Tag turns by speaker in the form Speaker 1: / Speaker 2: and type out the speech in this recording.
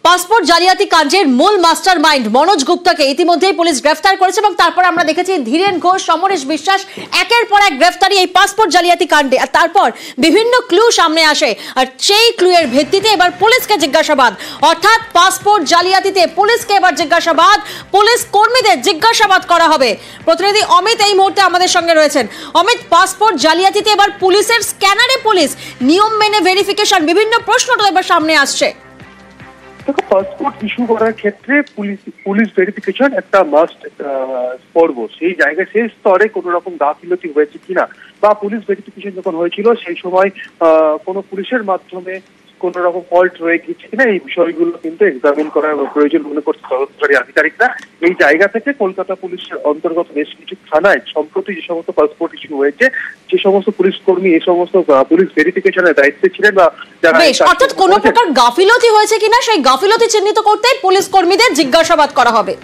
Speaker 1: Passport জালিয়াতি কাণ্ডের মূল মাস্টার মাইন্ড মনোজ গুপ্তাকে ইতিমধ্যেই পুলিশ গ্রেফতার করেছে এবং তারপর আমরা দেখেছি ধীরেন ঘোষ, সমরেশ বিশ্বাস একের পর এক গ্রেফতারি এই পাসপোর্ট জালিয়াতি কাণ্ডে। আর তারপর বিভিন্ন ক্লু সামনে আসে আর সেই ক্লু এর ভিত্তিতে এবার পুলিশকে জিজ্ঞাসাবাদ, অর্থাৎ পাসপোর্ট জালিয়াতিতে পুলিশকে এবার জিজ্ঞাসাবাদ, পুলিশ কর্মীদের জিজ্ঞাসাবাদ করা হবে। প্রতিনিধি অমিত এই মুহূর্তে আমাদের সঙ্গে রয়েছেন। অমিত, পাসপোর্ট জালিয়াতিতে এবার পুলিশের স্ক্যানারে পুলিশ নিয়ম মেনে ভেরিফিকেশন, বিভিন্ন প্রশ্ন তো এবার সামনে আসছে।
Speaker 2: পাসপোর্ট ইস্যু করার ক্ষেত্রে পুলিশ ভেরিফিকেশন একটা মাস্ট পর্ব। সেই জায়গায় সেই স্তরে কোনো রকম গাফিলতি হয়েছে কিনা বা পুলিশ ভেরিফিকেশন যখন হয়েছিল সেই সময় কোনো পুলিশের মাধ্যমে কোন রকম ফল্ট রয়ে গেছে কিনা এই বিষয়গুলো কিন্তু এক্সামিন করার প্রয়োজন মনে করছে তদন্তকারী আধিকারিকরা। এই জায়গা থেকে কলকাতা পুলিশের অন্তর্গত বেশ কিছু থানায় সম্প্রতি যে সমস্ত পাসপোর্ট ইস্যু হয়েছে, যে সমস্ত পুলিশ কর্মী এই সমস্ত পুলিশ ভেরিফিকেশনের দায়িত্বে ছিলেন বা যারা,
Speaker 1: অর্থাৎ কোনো প্রকার গাফিলতি হয়েছে কিনা সেই গাফিলতি চিহ্নিত করতে পুলিশ কর্মীদের জিজ্ঞাসাবাদ করা হবে।